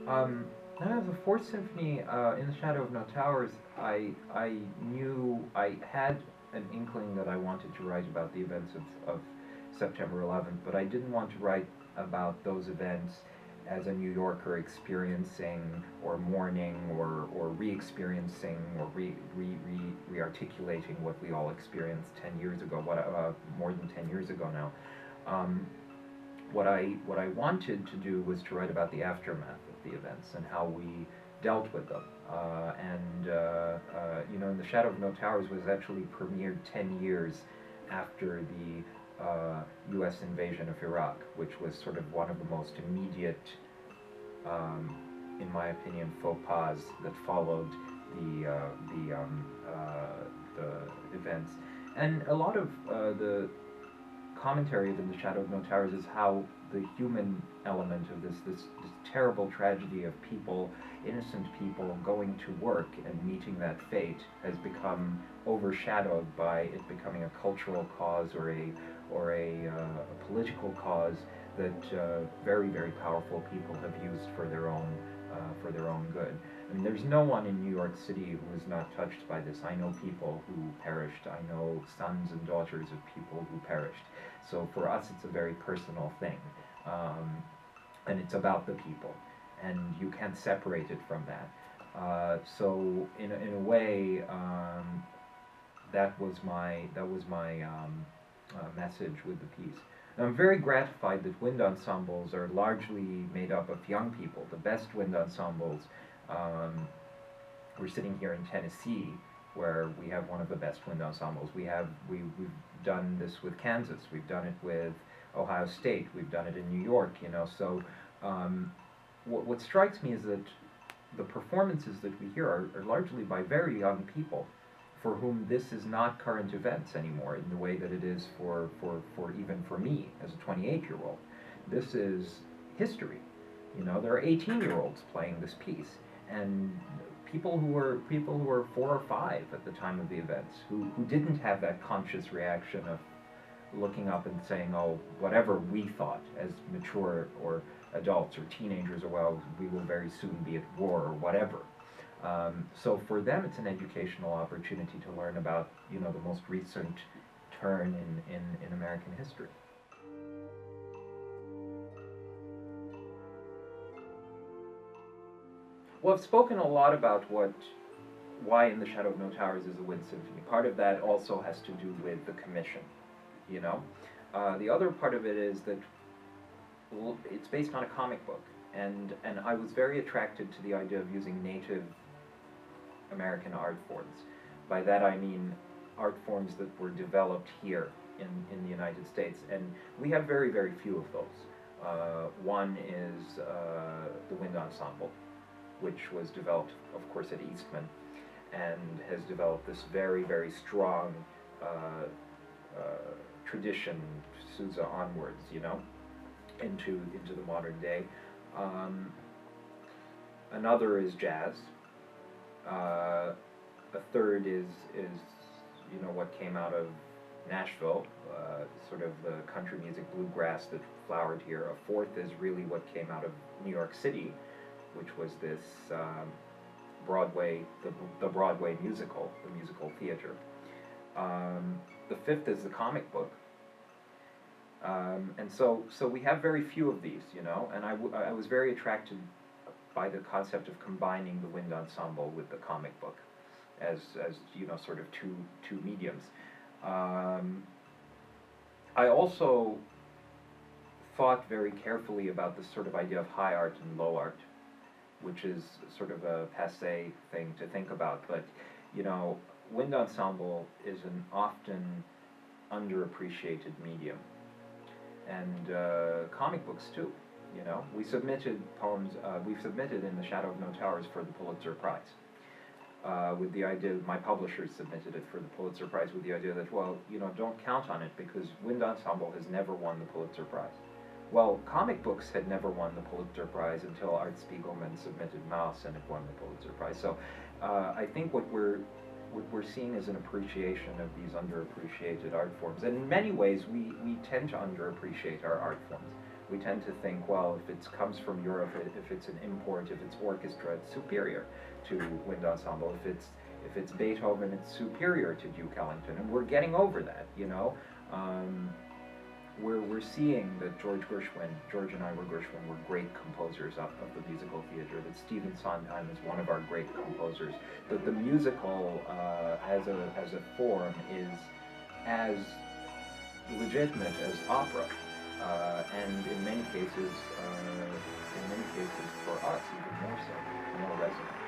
Um, the Fourth Symphony, in the Shadow of No Towers, I knew I had an inkling that I wanted to write about the events of September 11th, but I didn't want to write about those events as a New Yorker experiencing or mourning or re-experiencing or re-articulating what we all experienced 10 years ago, more than 10 years ago now. Um, what I wanted to do was to write about the aftermath of the events and how we dealt with them. In The Shadow of No Towers was actually premiered 10 years after the U.S. invasion of Iraq, which was sort of one of the most immediate, in my opinion, faux pas that followed the the events. And a lot of commentary of In the Shadow of No Towers is how the human element of this terrible tragedy of people, innocent people, going to work and meeting that fate has become overshadowed by it becoming a cultural cause or a political cause that very, very powerful people have used for their own good. I mean, there's no one in New York City who is not touched by this. I know people who perished. I know sons and daughters of people who perished. So for us, it's a very personal thing, and it's about the people, and you can't separate it from that. So in a way, that was my message with the piece. And I'm very gratified that wind ensembles are largely made up of young people. The best wind ensembles. We're sitting here in Tennessee, where we have one of the best wind ensembles. We've done this with Kansas. We've done it with Ohio State. We've done it in New York. So what strikes me is that the performances that we hear are largely by very young people, for whom this is not current events anymore in the way that it is for even for me as a 28-year-old. This is history. There are 18-year-olds playing this piece, and people who were 4 or 5 at the time of the events, who didn't have that conscious reaction of looking up and saying, oh, whatever we thought as mature or adults or teenagers, or well, we will very soon be at war or whatever. So for them, it's an educational opportunity to learn about, the most recent turn in American history. Well, I've spoken a lot about why In the Shadow of No Towers is a wind symphony. Part of that also has to do with the commission, you know. The other part of it is that it's based on a comic book, and I was very attracted to the idea of using native American art forms. By that I mean art forms that were developed here in the United States, and we have very, very few of those. One is the Wind Ensemble, which was developed, of course, at Eastman, and has developed this very, very strong tradition, Sousa onwards, into the modern day. Another is jazz. A third is what came out of Nashville, sort of the country music bluegrass that flowered here. A fourth is really what came out of New York City, which was this Broadway, the Broadway musical, the musical theater. The fifth is the comic book. And so we have very few of these, and I was very attracted by the concept of combining the wind ensemble with the comic book as sort of two mediums. I also thought very carefully about this sort of idea of high art and low art, which is sort of a passé thing to think about, but wind ensemble is an often underappreciated medium, and comic books too. We submitted poems. We've submitted In the Shadow of No Towers for the Pulitzer Prize, with the idea. My publishers submitted it for the Pulitzer Prize with the idea that, don't count on it because wind ensemble has never won the Pulitzer Prize. Well, comic books had never won the Pulitzer Prize until Art Spiegelman submitted Mouse and it won the Pulitzer Prize. So I think what we're seeing is an appreciation of these underappreciated art forms. And in many ways, we tend to underappreciate our art forms. we tend to think, well, if it comes from Europe, if it's an import, if it's orchestra, it's superior to wind ensemble. If it's Beethoven, it's superior to Duke Ellington, and we're getting over that, you know. We're seeing that George and Ira Gershwin were great composers of the musical theater, that Stephen Sondheim is one of our great composers, that the musical as a form is as legitimate as opera, and in many cases for us even more so, more resonant.